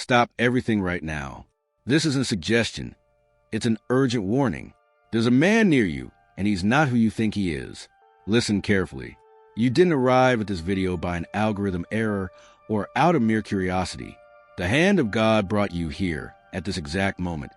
Stop everything right now. This isn't a suggestion. It's an urgent warning. There's a man near you, and he's not who you think he is. Listen carefully. You didn't arrive at this video by an algorithm error or out of mere curiosity. The hand of God brought you here at this exact moment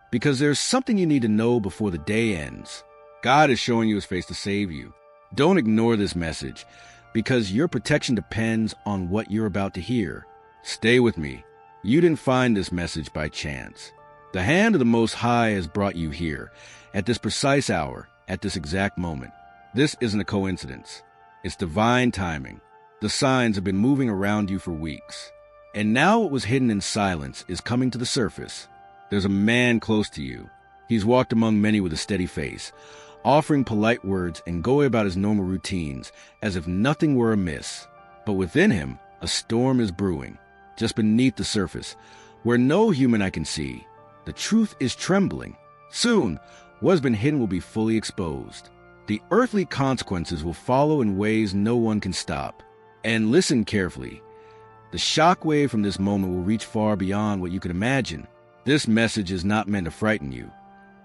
because there's something you need to know before the day ends. God is showing you his face to save you. Don't ignore this message because your protection depends on what you're about to hear. Stay with me. You didn't find this message by chance. The hand of the Most High has brought you here at this precise hour, at this exact moment. This isn't a coincidence. It's divine timing. The signs have been moving around you for weeks. And now what was hidden in silence is coming to the surface. There's a man close to you. He's walked among many with a steady face, offering polite words and going about his normal routines as if nothing were amiss. But within him, a storm is brewing, just beneath the surface, where no human eye can see. The truth is trembling. Soon, what has been hidden will be fully exposed. The earthly consequences will follow in ways no one can stop. And listen carefully. The shockwave from this moment will reach far beyond what you can imagine. This message is not meant to frighten you,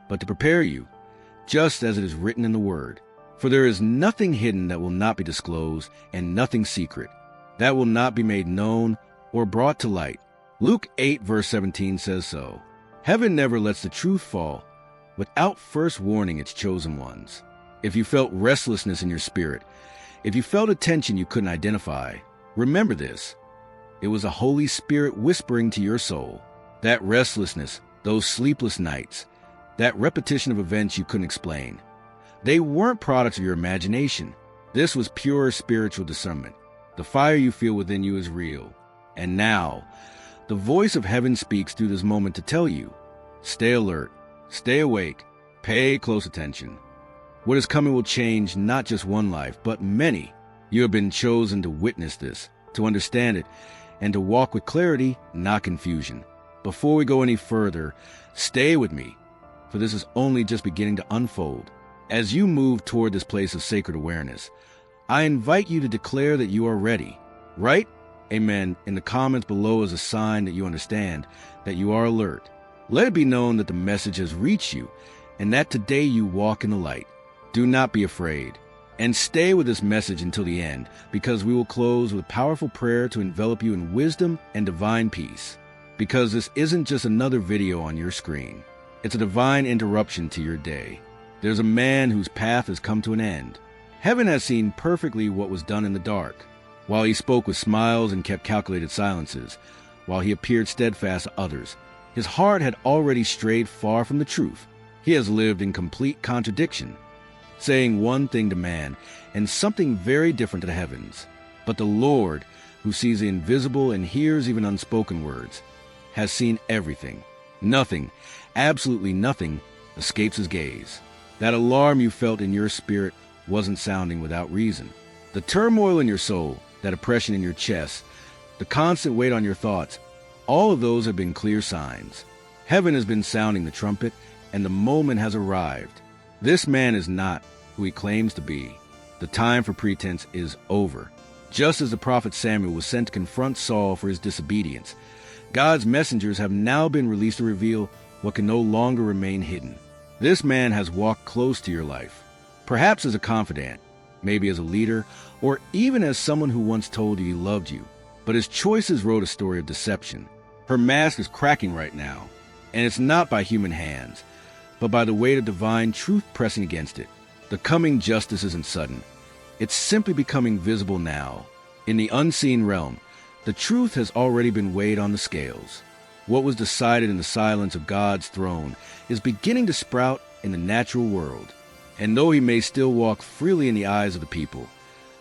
but to prepare you, just as it is written in the Word. For there is nothing hidden that will not be disclosed, and nothing secret that will not be made known or brought to light. Luke 8 verse 17 says so. Heaven never lets the truth fall without first warning its chosen ones. If you felt restlessness in your spirit, if you felt a tension you couldn't identify, remember this. It was the Holy Spirit whispering to your soul. That restlessness, those sleepless nights, that repetition of events you couldn't explain, they weren't products of your imagination. This was pure spiritual discernment. The fire you feel within you is real. And now, the voice of heaven speaks through this moment to tell you, stay alert, stay awake, pay close attention. What is coming will change not just one life, but many. You have been chosen to witness this, to understand it, and to walk with clarity, not confusion. Before we go any further, stay with me, for this is only just beginning to unfold. As you move toward this place of sacred awareness, I invite you to declare that you are ready. Write Amen in the comments below as a sign that you understand, that you are alert. Let it be known that the message has reached you, and that today you walk in the light. Do not be afraid, and stay with this message until the end, because we will close with powerful prayer to envelop you in wisdom and divine peace. Because this isn't just another video on your screen. It's a divine interruption to your day. There's a man whose path has come to an end. Heaven has seen perfectly what was done in the dark. While he spoke with smiles and kept calculated silences, while he appeared steadfast to others, his heart had already strayed far from the truth. He has lived in complete contradiction, saying one thing to man and something very different to the heavens. But the Lord, who sees the invisible and hears even unspoken words, has seen everything. Nothing, absolutely nothing, escapes his gaze. That alarm you felt in your spirit wasn't sounding without reason. The turmoil in your soul, that oppression in your chest, the constant weight on your thoughts, all of those have been clear signs. Heaven has been sounding the trumpet, and the moment has arrived. This man is not who he claims to be. The time for pretense is over. Just as the prophet Samuel was sent to confront Saul for his disobedience, God's messengers have now been released to reveal what can no longer remain hidden. This man has walked close to your life, perhaps as a confidant, maybe as a leader, or even as someone who once told you he loved you. But his choices wrote a story of deception. Her mask is cracking right now, and it's not by human hands, but by the weight of divine truth pressing against it. The coming justice isn't sudden. It's simply becoming visible now. In the unseen realm, the truth has already been weighed on the scales. What was decided in the silence of God's throne is beginning to sprout in the natural world. And though he may still walk freely in the eyes of the people,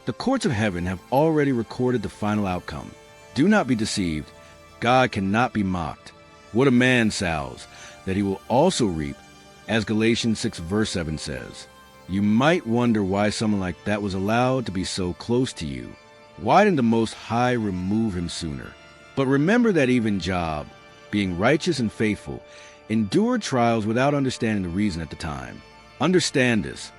the courts of heaven have already recorded the final outcome. Do not be deceived. God cannot be mocked. What a man sows, that he will also reap, as Galatians 6 verse 7 says. You might wonder why someone like that was allowed to be so close to you. Why didn't the Most High remove him sooner? But remember that even Job, being righteous and faithful, endured trials without understanding the reason at the time. Understand this.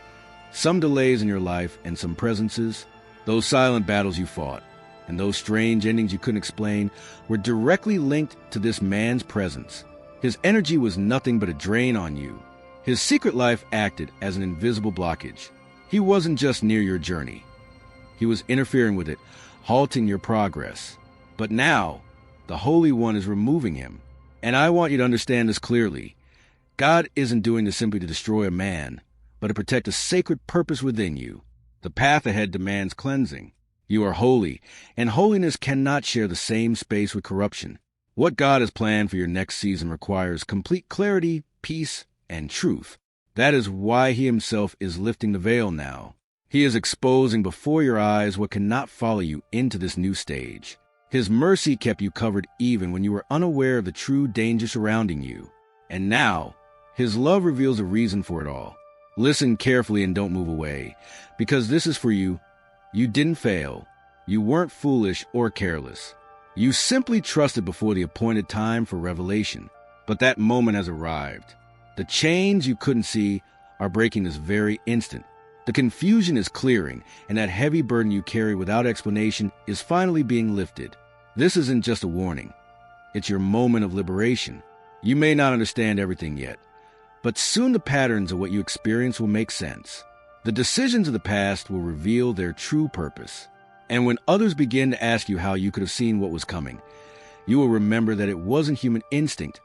Some delays in your life and some presences, those silent battles you fought, and those strange endings you couldn't explain were directly linked to this man's presence. His energy was nothing but a drain on you. His secret life acted as an invisible blockage. He wasn't just near your journey. He was interfering with it, halting your progress. But now, the Holy One is removing him. And I want you to understand this clearly. God isn't doing this simply to destroy a man, but to protect a sacred purpose within you. The path ahead demands cleansing. You are holy, and holiness cannot share the same space with corruption. What God has planned for your next season requires complete clarity, peace, and truth. That is why He Himself is lifting the veil now. He is exposing before your eyes what cannot follow you into this new stage. His mercy kept you covered even when you were unaware of the true danger surrounding you. And now, His love reveals a reason for it all. Listen carefully and don't move away, because this is for you. You didn't fail. You weren't foolish or careless. You simply trusted before the appointed time for revelation. But that moment has arrived. The chains you couldn't see are breaking this very instant. The confusion is clearing, and that heavy burden you carry without explanation is finally being lifted. This isn't just a warning. It's your moment of liberation. You may not understand everything yet, but soon the patterns of what you experience will make sense. The decisions of the past will reveal their true purpose. And when others begin to ask you how you could have seen what was coming, you will remember that it wasn't human instinct,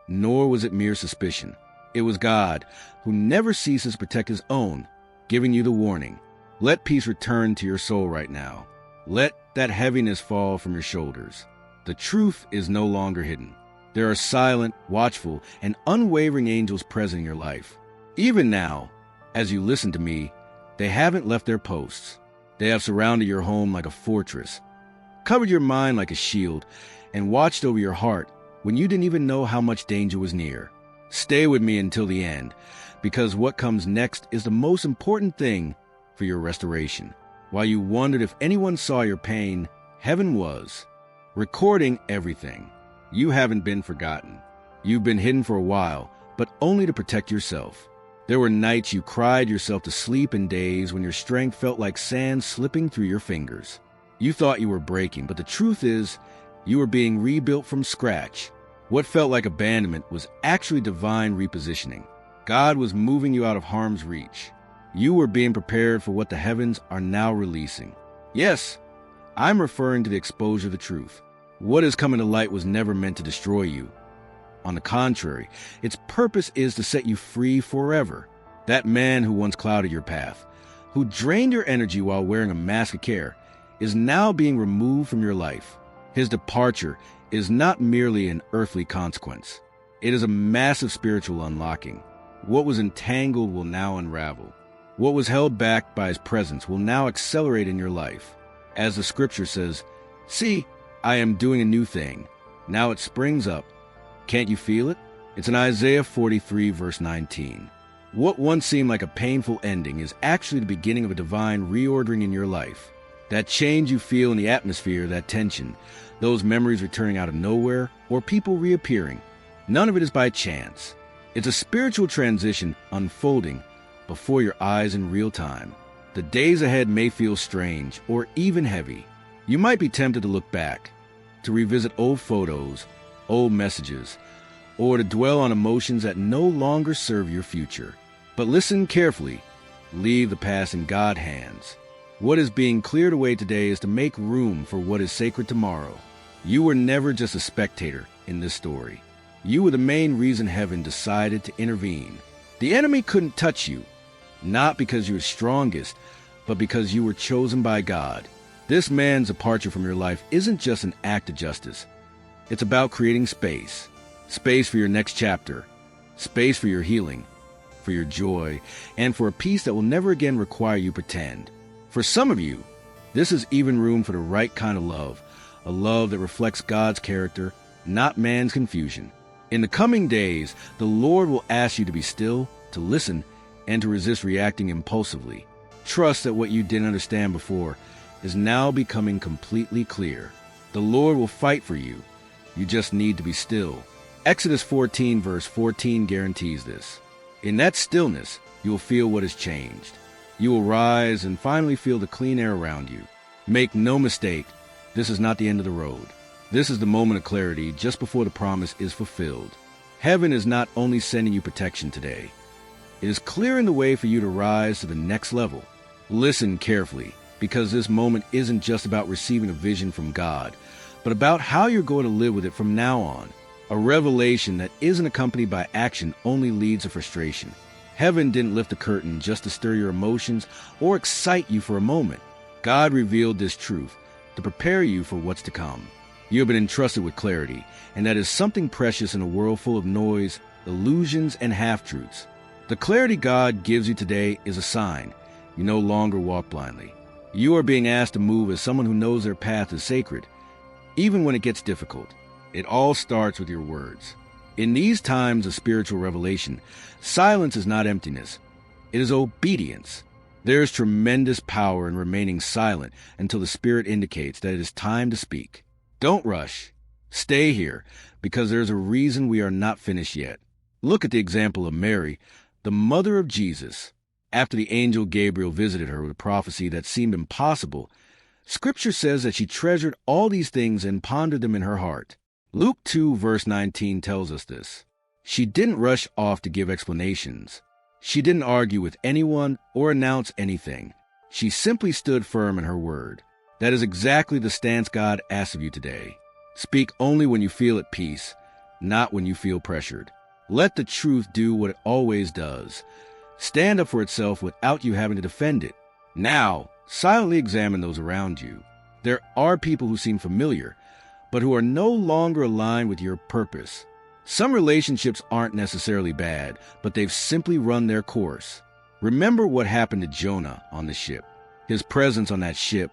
nor was it mere suspicion. It was God, who never ceases to protect His own, giving you the warning. Let peace return to your soul right now. Let that heaviness fall from your shoulders. The truth is no longer hidden. There are silent, watchful, and unwavering angels present in your life. Even now, as you listen to me, they haven't left their posts. They have surrounded your home like a fortress, covered your mind like a shield, and watched over your heart when you didn't even know how much danger was near. Stay with me until the end, because what comes next is the most important thing for your restoration. While you wondered if anyone saw your pain, heaven was, recording everything. You haven't been forgotten. You've been hidden for a while, but only to protect yourself. There were nights you cried yourself to sleep and days when your strength felt like sand slipping through your fingers. You thought you were breaking, but the truth is, you were being rebuilt from scratch. What felt like abandonment was actually divine repositioning. God was moving you out of harm's reach. You were being prepared for what the heavens are now releasing. Yes, I'm referring to the exposure of the truth. What is coming to light was never meant to destroy you. On the contrary, its purpose is to set you free forever. That man who once clouded your path, who drained your energy while wearing a mask of care, is now being removed from your life. His departure is not merely an earthly consequence. It is a massive spiritual unlocking. What was entangled will now unravel. What was held back by His presence will now accelerate in your life. As the scripture says, "See, I am doing a new thing. Now it springs up. Can't you feel it?" It's in Isaiah 43, verse 19. What once seemed like a painful ending is actually the beginning of a divine reordering in your life. That change you feel in the atmosphere, that tension, those memories returning out of nowhere, or people reappearing, none of it is by chance. It's a spiritual transition unfolding before your eyes in real time. The days ahead may feel strange or even heavy. You might be tempted to look back, to revisit old photos, old messages, or to dwell on emotions that no longer serve your future. But listen carefully. Leave the past in God's hands. What is being cleared away today is to make room for what is sacred tomorrow. You were never just a spectator in this story. You were the main reason heaven decided to intervene. The enemy couldn't touch you, not because you were strongest, but because you were chosen by God. This man's departure from your life isn't just an act of justice. It's about creating space. Space for your next chapter. Space for your healing, for your joy, and for a peace that will never again require you pretend. For some of you, this is even room for the right kind of love, a love that reflects God's character, not man's confusion. In the coming days, the Lord will ask you to be still, to listen, and to resist reacting impulsively. Trust that what you didn't understand before is now becoming completely clear. The Lord will fight for you. You just need to be still. Exodus 14, verse 14 guarantees this. In that stillness, you will feel what has changed. You will rise and finally feel the clean air around you. Make no mistake, This is not the end of the road. This is the moment of clarity just before the promise is fulfilled. Heaven is not only sending you protection today, it is clearing the way for you to rise to the next level. Listen carefully, because this moment isn't just about receiving a vision from God, but about how you're going to live with it from now on. A revelation that isn't accompanied by action only leads to frustration. Heaven didn't lift the curtain just to stir your emotions or excite you for a moment. God revealed this truth to prepare you for what's to come. You have been entrusted with clarity, and that is something precious in a world full of noise, illusions, and half-truths. The clarity God gives you today is a sign you no longer walk blindly. You are being asked to move as someone who knows their path is sacred, even when it gets difficult. It all starts with your words. In these times of spiritual revelation, silence is not emptiness. It is obedience. There is tremendous power in remaining silent until the Spirit indicates that it is time to speak. Don't rush. Stay here, because there's a reason we are not finished yet. Look at the example of Mary, the mother of Jesus. After the angel Gabriel visited her with a prophecy that seemed impossible, Scripture says that she treasured all these things and pondered them in her heart. Luke 2, verse 19 tells us this. She didn't rush off to give explanations. She didn't argue with anyone or announce anything. She simply stood firm in her word. That is exactly the stance God asks of you today. Speak only when you feel at peace, not when you feel pressured. Let the truth do what it always does. Stand up for itself without you having to defend it. Now, silently examine those around you. There are people who seem familiar, but who are no longer aligned with your purpose. Some relationships aren't necessarily bad, but they've simply run their course. Remember what happened to Jonah on the ship. His presence on that ship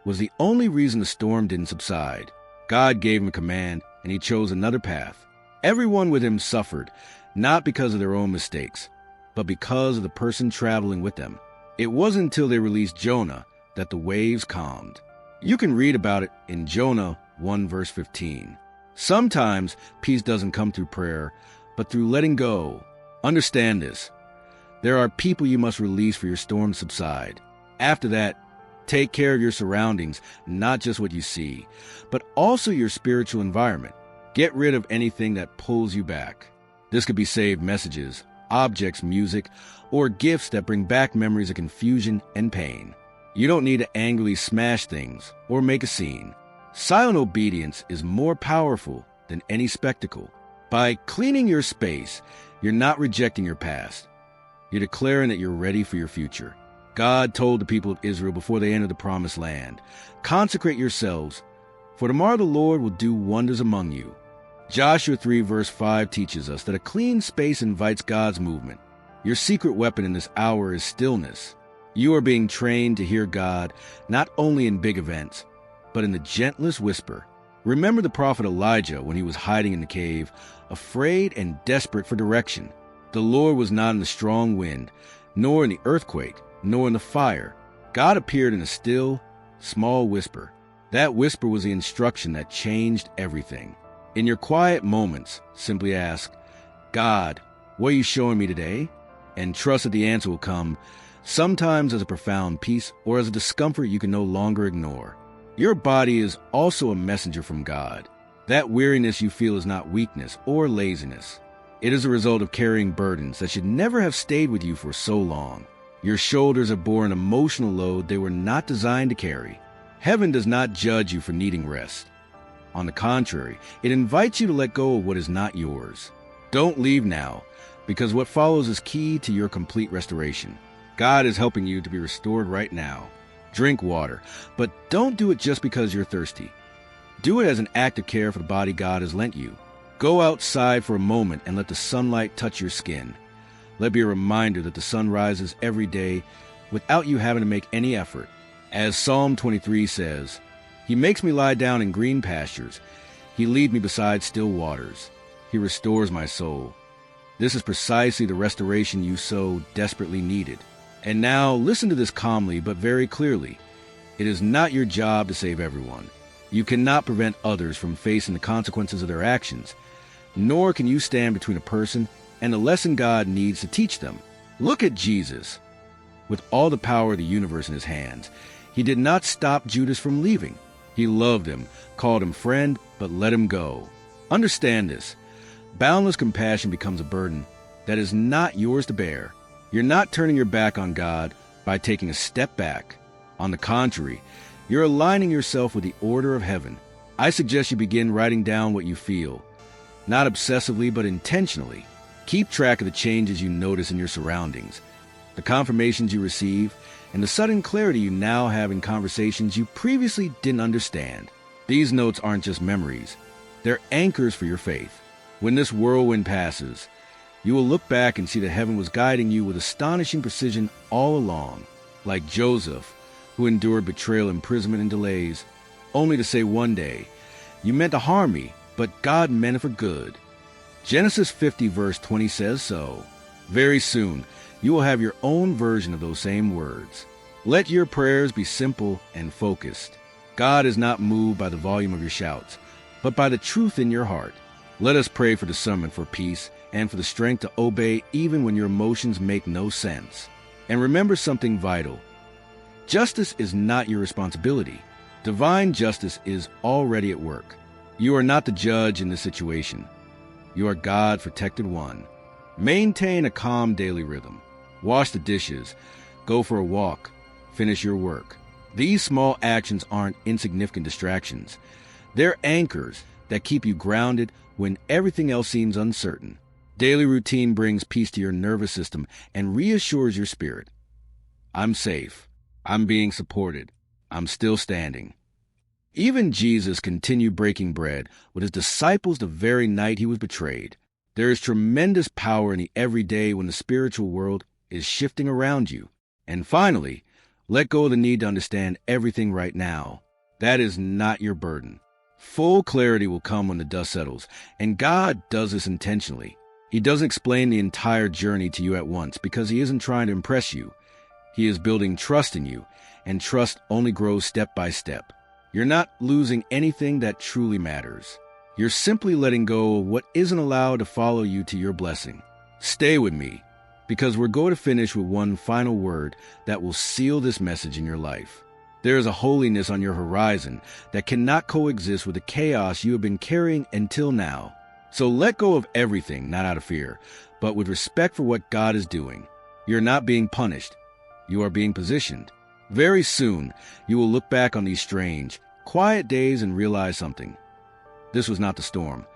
was the only reason the storm didn't subside. God gave him a command, and he chose another path. Everyone with him suffered, not because of their own mistakes, but because of the person traveling with them. It wasn't until they released Jonah that the waves calmed. You can read about it in Jonah 1 verse 15. Sometimes peace doesn't come through prayer, but through letting go. Understand this. There are people you must release for your storm to subside. After that, take care of your surroundings, not just what you see, but also your spiritual environment. Get rid of anything that pulls you back. This could be saved messages, objects, music, or gifts that bring back memories of confusion and pain. You don't need to angrily smash things or make a scene. Silent obedience is more powerful than any spectacle. By cleaning your space, you're not rejecting your past. You're declaring that you're ready for your future. God told the people of Israel before they entered the promised land, "Consecrate yourselves, for tomorrow the Lord will do wonders among you." Joshua 3 verse 5 teaches us that a clean space invites God's movement. Your secret weapon in this hour is stillness. You are being trained to hear God not only in big events, but in the gentlest whisper. Remember the prophet Elijah when he was hiding in the cave, afraid and desperate for direction. The Lord was not in the strong wind, nor in the earthquake, nor in the fire. God appeared in a still, small whisper. That whisper was the instruction that changed everything. In your quiet moments, simply ask, "God, what are you showing me today?" And trust that the answer will come, sometimes as a profound peace or as a discomfort you can no longer ignore. Your body is also a messenger from God. That weariness you feel is not weakness or laziness. It is a result of carrying burdens that should never have stayed with you for so long. Your shoulders have borne an emotional load they were not designed to carry. Heaven does not judge you for needing rest. On the contrary, it invites you to let go of what is not yours. Don't leave now, because what follows is key to your complete restoration. God is helping you to be restored right now. Drink water, but don't do it just because you're thirsty. Do it as an act of care for the body God has lent you. Go outside for a moment and let the sunlight touch your skin. Let it be a reminder that the sun rises every day without you having to make any effort. As Psalm 23 says, "He makes me lie down in green pastures. He leads me beside still waters. He restores my soul." This is precisely the restoration you so desperately needed. And now listen to this calmly but very clearly. It is not your job to save everyone. You cannot prevent others from facing the consequences of their actions, nor can you stand between a person and the lesson God needs to teach them. Look at Jesus. With all the power of the universe in his hands, he did not stop Judas from leaving. He loved him, called him friend, but let him go. Understand this. Boundless compassion becomes a burden that is not yours to bear. You're not turning your back on God by taking a step back. On the contrary, you're aligning yourself with the order of heaven. I suggest you begin writing down what you feel, not obsessively but intentionally. Keep track of the changes you notice in your surroundings, the confirmations you receive, and the sudden clarity you now have in conversations you previously didn't understand. These notes aren't just memories. They're anchors for your faith. When this whirlwind passes, you will look back and see that heaven was guiding you with astonishing precision all along, like Joseph, who endured betrayal, imprisonment, and delays, only to say one day, "You meant to harm me, but God meant it for good." Genesis 50 verse 20 says so. Very soon, you will have your own version of those same words. Let your prayers be simple and focused. God is not moved by the volume of your shouts, but by the truth in your heart. Let us pray for discernment, for peace, and for the strength to obey even when your emotions make no sense. And remember something vital. Justice is not your responsibility. Divine justice is already at work. You are not the judge in this situation. You are God's protected one. Maintain a calm daily rhythm. Wash the dishes. Go for a walk. Finish your work. These small actions aren't insignificant distractions. They're anchors that keep you grounded when everything else seems uncertain. Daily routine brings peace to your nervous system and reassures your spirit. I'm safe. I'm being supported. I'm still standing. Even Jesus continued breaking bread with his disciples the very night he was betrayed. There is tremendous power in the everyday when the spiritual world is shifting around you. And finally, let go of the need to understand everything right now. That is not your burden. Full clarity will come when the dust settles, and God does this intentionally. He doesn't explain the entire journey to you at once because he isn't trying to impress you. He is building trust in you, and trust only grows step by step. You're not losing anything that truly matters. You're simply letting go of what isn't allowed to follow you to your blessing. Stay with me, because we're going to finish with one final word that will seal this message in your life. There is a holiness on your horizon that cannot coexist with the chaos you have been carrying until now. So let go of everything, not out of fear, but with respect for what God is doing. You're not being punished. You are being positioned. Very soon, you will look back on these strange, quiet days and realize something. This was not the storm.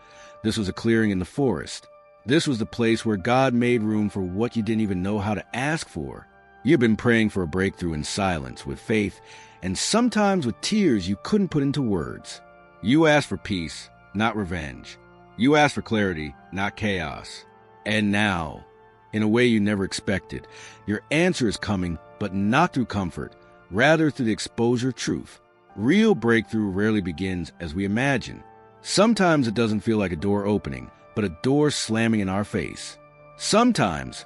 This was a clearing in the forest. This was the place where God made room for what you didn't even know how to ask for. You've been praying for a breakthrough in silence, with faith, and sometimes with tears you couldn't put into words. You asked for peace, not revenge. You asked for clarity, not chaos. And now, in a way you never expected, your answer is coming, but not through comfort, rather through the exposure of truth. Real breakthrough rarely begins as we imagine. Sometimes it doesn't feel like a door opening, but a door slamming in our face. Sometimes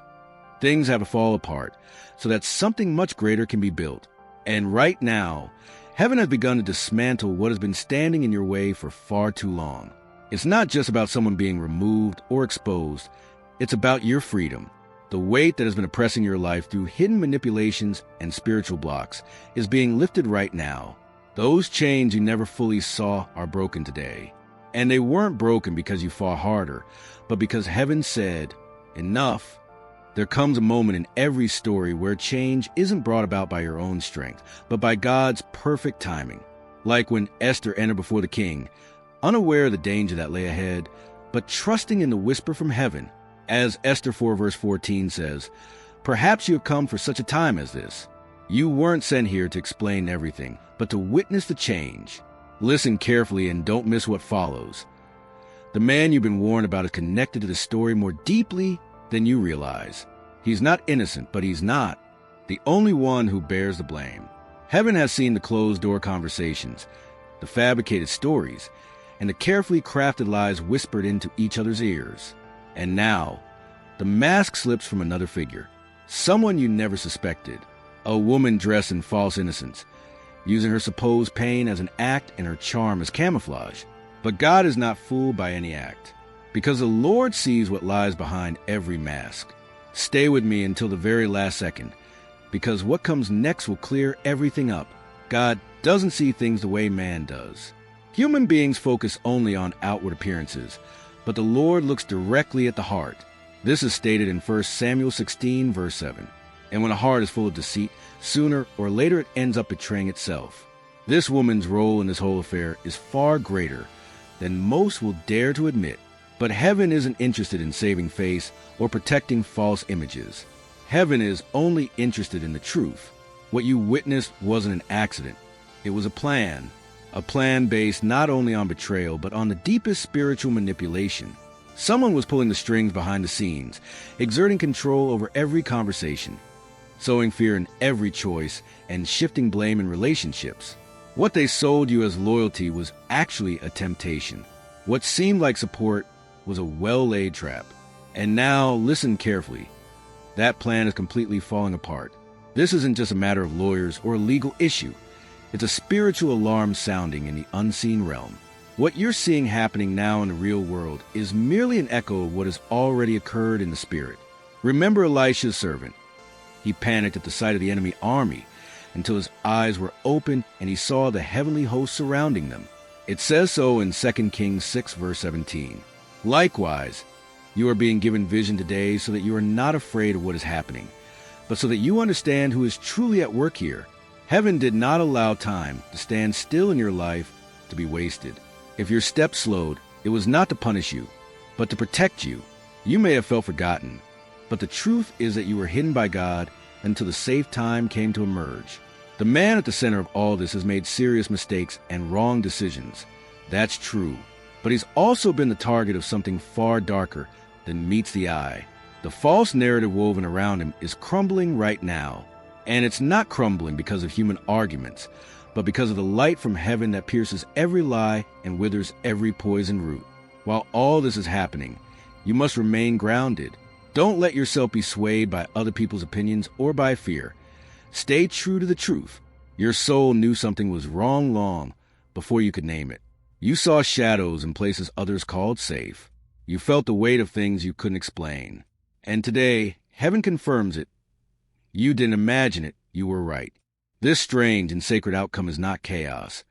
things have to fall apart so that something much greater can be built. And right now, heaven has begun to dismantle what has been standing in your way for far too long. It's not just about someone being removed or exposed. It's about your freedom. The weight that has been oppressing your life through hidden manipulations and spiritual blocks is being lifted right now. Those chains you never fully saw are broken today. And they weren't broken because you fought harder, but because heaven said, enough. There comes a moment in every story where change isn't brought about by your own strength, but by God's perfect timing. Like when Esther entered before the king, unaware of the danger that lay ahead, but trusting in the whisper from heaven. As Esther 4 verse 14 says, "Perhaps you have come for such a time as this." You weren't sent here to explain everything, but to witness the change. Listen carefully and don't miss what follows. The man you've been warned about is connected to the story more deeply than you realize. He's not innocent, but he's not the only one who bears the blame. Heaven has seen the closed-door conversations, the fabricated stories, and the carefully crafted lies whispered into each other's ears. And now, the mask slips from another figure, someone you never suspected, a woman dressed in false innocence, using her supposed pain as an act and her charm as camouflage. But God is not fooled by any act, because the Lord sees what lies behind every mask. Stay with me until the very last second, because what comes next will clear everything up. God doesn't see things the way man does. Human beings focus only on outward appearances, but the Lord looks directly at the heart. This is stated in 1 Samuel 16, verse 7. And when a heart is full of deceit, sooner or later it ends up betraying itself. This woman's role in this whole affair is far greater than most will dare to admit. But heaven isn't interested in saving face or protecting false images. Heaven is only interested in the truth. What you witnessed wasn't an accident. It was a plan based not only on betrayal, but on the deepest spiritual manipulation. Someone was pulling the strings behind the scenes, exerting control over every conversation, sowing fear in every choice, and shifting blame in relationships. What they sold you as loyalty was actually a temptation. What seemed like support was a well-laid trap. And now, listen carefully. That plan is completely falling apart. This isn't just a matter of lawyers or a legal issue. It's a spiritual alarm sounding in the unseen realm. What you're seeing happening now in the real world is merely an echo of what has already occurred in the spirit. Remember Elisha's servant. He panicked at the sight of the enemy army until his eyes were open and he saw the heavenly host surrounding them. It says so in 2 Kings 6, verse 17. Likewise, you are being given vision today so that you are not afraid of what is happening, but so that you understand who is truly at work here. Heaven did not allow time to stand still in your life to be wasted. If your steps slowed, it was not to punish you, but to protect you. You may have felt forgotten, but the truth is that you were hidden by God until the safe time came to emerge. The man at the center of all this has made serious mistakes and wrong decisions. That's true. But he's also been the target of something far darker than meets the eye. The false narrative woven around him is crumbling right now. And it's not crumbling because of human arguments, but because of the light from heaven that pierces every lie and withers every poison root. While all this is happening, you must remain grounded. Don't let yourself be swayed by other people's opinions or by fear. Stay true to the truth. Your soul knew something was wrong long before you could name it. You saw shadows in places others called safe. You felt the weight of things you couldn't explain. And today, heaven confirms it. You didn't imagine it, you were right. This strange and sacred outcome is not chaos.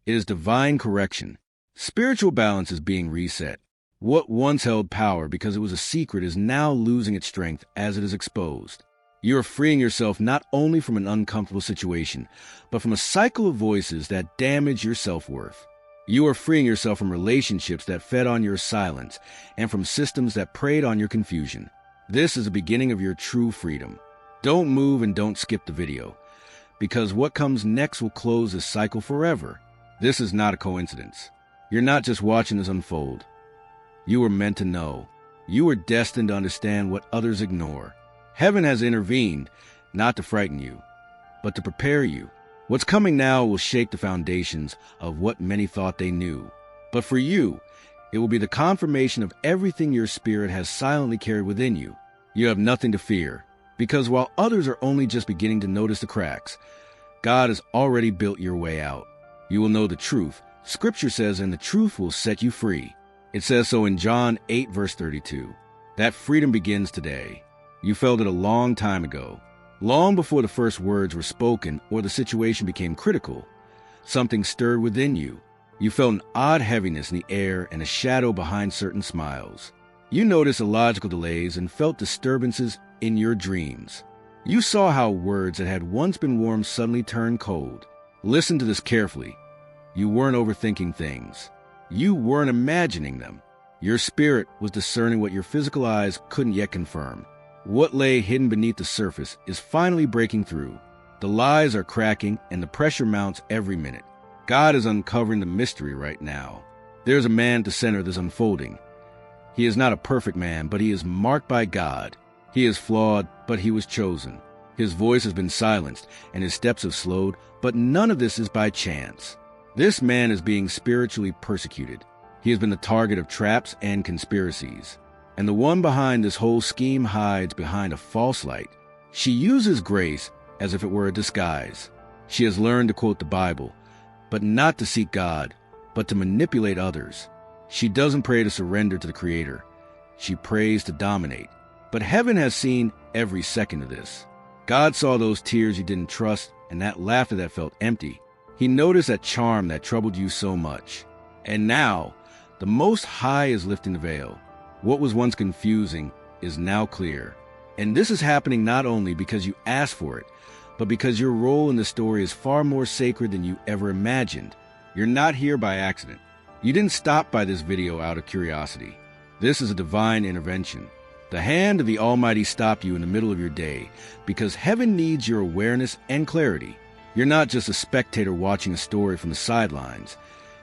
It is divine correction. Spiritual balance is being reset. What once held power because it was a secret is now losing its strength as it is exposed. You are freeing yourself not only from an uncomfortable situation, but from a cycle of voices that damage your self-worth. You are freeing yourself from relationships that fed on your silence and from systems that preyed on your confusion. This is the beginning of your true freedom. Don't move and don't skip the video, because what comes next will close this cycle forever. This is not a coincidence. You're not just watching this unfold. You were meant to know. You were destined to understand what others ignore. Heaven has intervened, not to frighten you, but to prepare you. What's coming now will shake the foundations of what many thought they knew. But for you, it will be the confirmation of everything your spirit has silently carried within you. You have nothing to fear, because while others are only just beginning to notice the cracks, God has already built your way out. You will know the truth. Scripture says, and the truth will set you free. It says so in John 8, verse 32. That freedom begins today. You felt it a long time ago. Long before the first words were spoken or the situation became critical, something stirred within you. You felt an odd heaviness in the air and a shadow behind certain smiles. You noticed illogical delays and felt disturbances in your dreams. You saw how words that had once been warm suddenly turned cold. Listen to this carefully. You weren't overthinking things. You weren't imagining them. Your spirit was discerning what your physical eyes couldn't yet confirm. What lay hidden beneath the surface is finally breaking through. The lies are cracking and the pressure mounts every minute. God is uncovering the mystery right now. There's a man at the center of this unfolding. He is not a perfect man, but he is marked by God. He is flawed, but he was chosen. His voice has been silenced and his steps have slowed, but none of this is by chance. This man is being spiritually persecuted. He has been the target of traps and conspiracies. And the one behind this whole scheme hides behind a false light. She uses grace as if it were a disguise. She has learned to quote the Bible, but not to seek God, but to manipulate others. She doesn't pray to surrender to the Creator. She prays to dominate. But heaven has seen every second of this. God saw those tears you didn't trust and that laughter that felt empty. He noticed that charm that troubled you so much. And now, the Most High is lifting the veil. What was once confusing is now clear. And this is happening not only because you asked for it, but because your role in the story is far more sacred than you ever imagined. You're not here by accident. You didn't stop by this video out of curiosity. This is a divine intervention. The hand of the Almighty stopped you in the middle of your day because heaven needs your awareness and clarity. You're not just a spectator watching a story from the sidelines.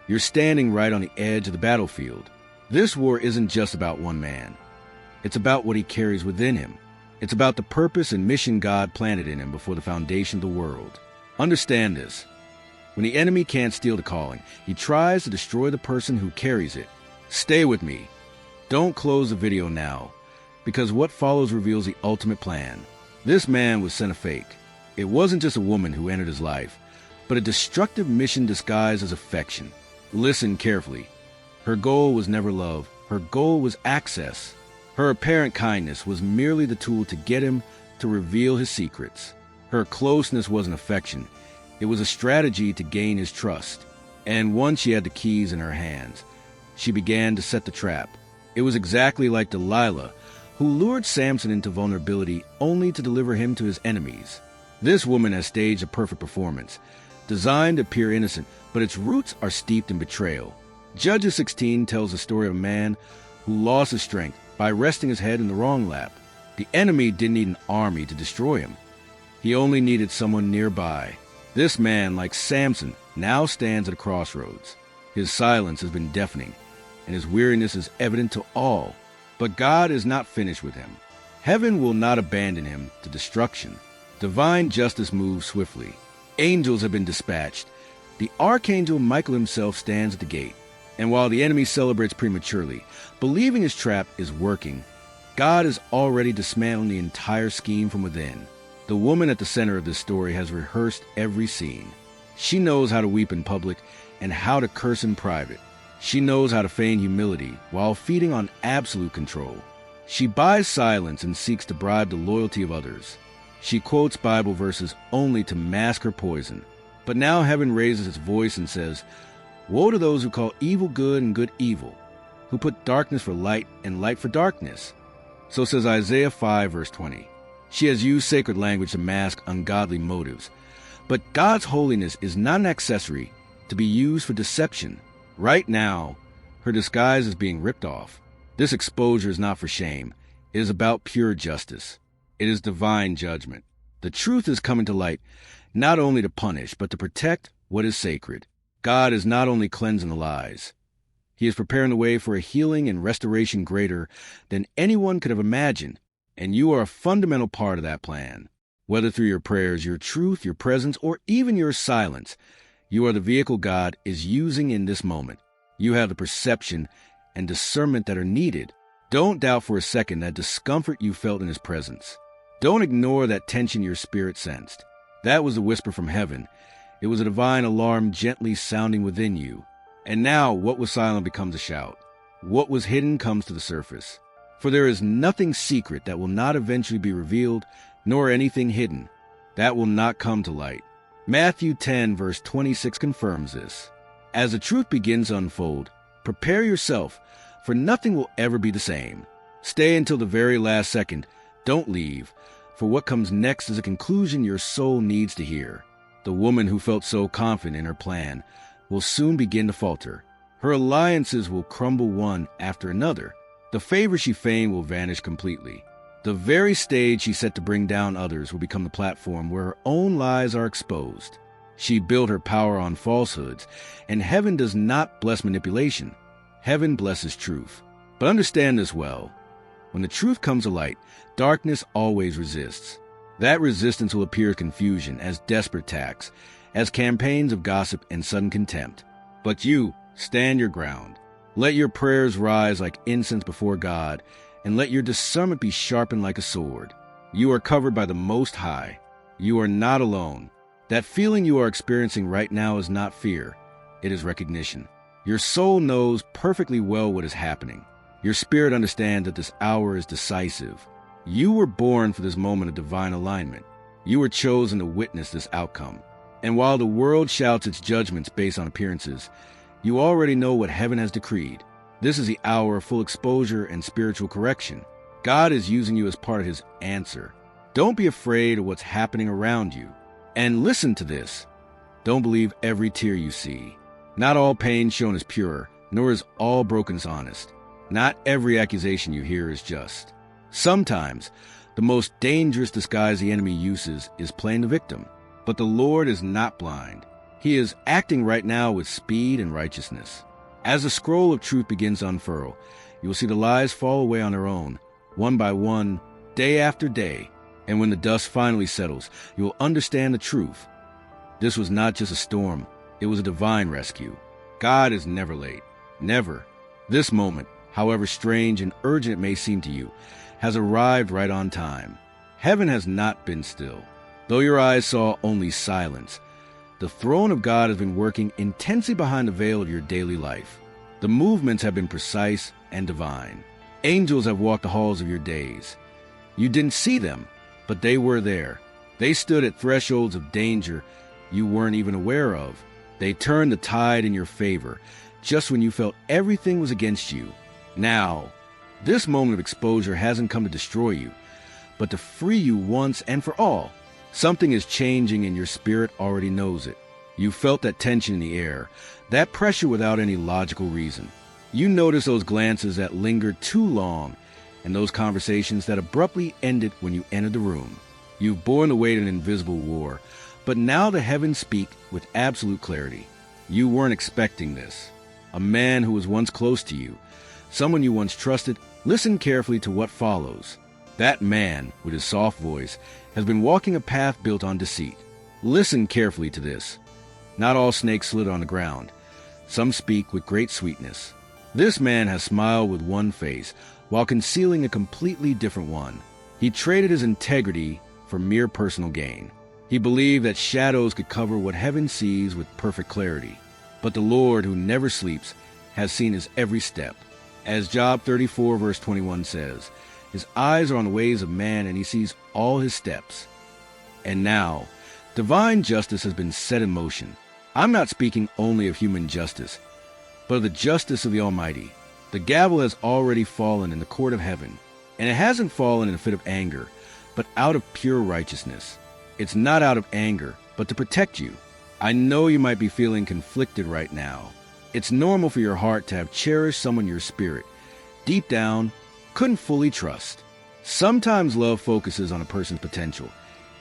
You're standing right on the edge of the battlefield. This war isn't just about one man. It's about what he carries within him. It's about the purpose and mission God planted in him before the foundation of the world. Understand this. When the enemy can't steal the calling, he tries to destroy the person who carries it. Stay with me. Don't close the video now, because what follows reveals the ultimate plan. This man was sent a fake. It wasn't just a woman who entered his life, but a destructive mission disguised as affection. Listen carefully. Her goal was never love. Her goal was access. Her apparent kindness was merely the tool to get him to reveal his secrets. Her closeness wasn't affection. It was a strategy to gain his trust. And once she had the keys in her hands, she began to set the trap. It was exactly like Delilah, who lured Samson into vulnerability only to deliver him to his enemies. This woman has staged a perfect performance, designed to appear innocent, but its roots are steeped in betrayal. Judges 16 tells the story of a man who lost his strength by resting his head in the wrong lap. The enemy didn't need an army to destroy him. He only needed someone nearby. This man, like Samson, now stands at a crossroads. His silence has been deafening, and his weariness is evident to all. But God is not finished with him. Heaven will not abandon him to destruction. Divine justice moves swiftly. Angels have been dispatched. The archangel Michael himself stands at the gate. And while the enemy celebrates prematurely, believing his trap is working, God is already dismantling the entire scheme from within. The woman at the center of this story has rehearsed every scene. She knows how to weep in public and how to curse in private. She knows how to feign humility while feeding on absolute control. She buys silence and seeks to bribe the loyalty of others. She quotes Bible verses only to mask her poison. But now heaven raises its voice and says, "Woe to those who call evil good and good evil, who put darkness for light and light for darkness." So says Isaiah 5, verse 20. She has used sacred language to mask ungodly motives. But God's holiness is not an accessory to be used for deception. Right now, her disguise is being ripped off. This exposure is not for shame. It is about pure justice. It is divine judgment. The truth is coming to light, not only to punish, but to protect what is sacred. God is not only cleansing the lies. He is preparing the way for a healing and restoration greater than anyone could have imagined. And you are a fundamental part of that plan. Whether through your prayers, your truth, your presence, or even your silence, you are the vehicle God is using in this moment. You have the perception and discernment that are needed. Don't doubt for a second that discomfort you felt in his presence. Don't ignore that tension your spirit sensed. That was a whisper from heaven. It was a divine alarm gently sounding within you. And now what was silent becomes a shout. What was hidden comes to the surface. For there is nothing secret that will not eventually be revealed, nor anything hidden that will not come to light. Matthew 10, verse 26 confirms this. As the truth begins to unfold, prepare yourself, for nothing will ever be the same. Stay until the very last second. Don't leave, for what comes next is a conclusion your soul needs to hear. The woman who felt so confident in her plan will soon begin to falter. Her alliances will crumble one after another. The favor she feigned will vanish completely. The very stage she set to bring down others will become the platform where her own lies are exposed. She built her power on falsehoods, and heaven does not bless manipulation. Heaven blesses truth. But understand this well. When the truth comes to light, darkness always resists. That resistance will appear as confusion, as desperate attacks, as campaigns of gossip and sudden contempt. But you stand your ground. Let your prayers rise like incense before God, and let your discernment be sharpened like a sword. You are covered by the Most High. You are not alone. That feeling you are experiencing right now is not fear. It is recognition. Your soul knows perfectly well what is happening. Your spirit understands that this hour is decisive. You were born for this moment of divine alignment. You were chosen to witness this outcome. And while the world shouts its judgments based on appearances, you already know what heaven has decreed. This is the hour of full exposure and spiritual correction. God is using you as part of his answer. Don't be afraid of what's happening around you. And listen to this. Don't believe every tear you see. Not all pain shown is pure, nor is all brokenness honest. Not every accusation you hear is just. Sometimes, the most dangerous disguise the enemy uses is playing the victim. But the Lord is not blind. He is acting right now with speed and righteousness. As the scroll of truth begins to unfurl, you will see the lies fall away on their own, one by one, day after day. And when the dust finally settles, you will understand the truth. This was not just a storm. It was a divine rescue. God is never late. Never. This moment, however strange and urgent it may seem to you, has arrived right on time. Heaven has not been still. Though your eyes saw only silence, the throne of God has been working intensely behind the veil of your daily life. The movements have been precise and divine. Angels have walked the halls of your days. You didn't see them, but they were there. They stood at thresholds of danger you weren't even aware of. They turned the tide in your favor, just when you felt everything was against you. Now, this moment of exposure hasn't come to destroy you, but to free you once and for all. Something is changing and your spirit already knows it. You felt that tension in the air, that pressure without any logical reason. You noticed those glances that lingered too long and those conversations that abruptly ended when you entered the room. You've borne the weight of an invisible war, but now the heavens speak with absolute clarity. You weren't expecting this. A man who was once close to you, someone you once trusted, listen carefully to what follows. That man, with his soft voice, has been walking a path built on deceit. Listen carefully to this. Not all snakes slither on the ground. Some speak with great sweetness. This man has smiled with one face while concealing a completely different one. He traded his integrity for mere personal gain. He believed that shadows could cover what heaven sees with perfect clarity. But the Lord, who never sleeps, has seen his every step. As Job 34 verse 21 says, his eyes are on the ways of man, and he sees all his steps. And now, divine justice has been set in motion. I'm not speaking only of human justice, but of the justice of the Almighty. The gavel has already fallen in the court of heaven, and it hasn't fallen in a fit of anger, but out of pure righteousness. It's not out of anger, but to protect you. I know you might be feeling conflicted right now. It's normal for your heart to have cherished someone in your spirit, deep down, couldn't fully trust. Sometimes love focuses on a person's potential,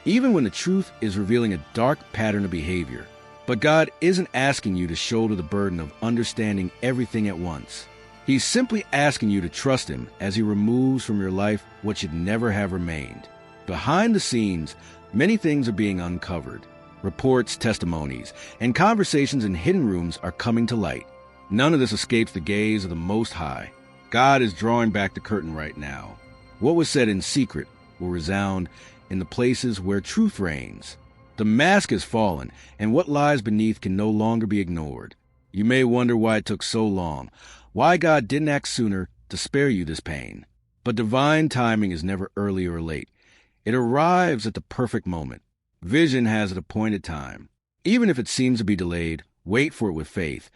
even when the truth is revealing a dark pattern of behavior. But God isn't asking you to shoulder the burden of understanding everything at once. He's simply asking you to trust him as he removes from your life what should never have remained. Behind the scenes, many things are being uncovered. Reports, testimonies, and conversations in hidden rooms are coming to light. None of this escapes the gaze of the Most High. God is drawing back the curtain right now. What was said in secret will resound in the places where truth reigns. The mask has fallen, and what lies beneath can no longer be ignored. You may wonder why it took so long, why God didn't act sooner to spare you this pain. But divine timing is never early or late. It arrives at the perfect moment. Vision has an appointed time. Even if it seems to be delayed, wait for it with faith,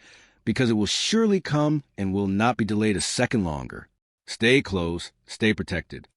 because it will surely come and will not be delayed a second longer. Stay close, stay protected.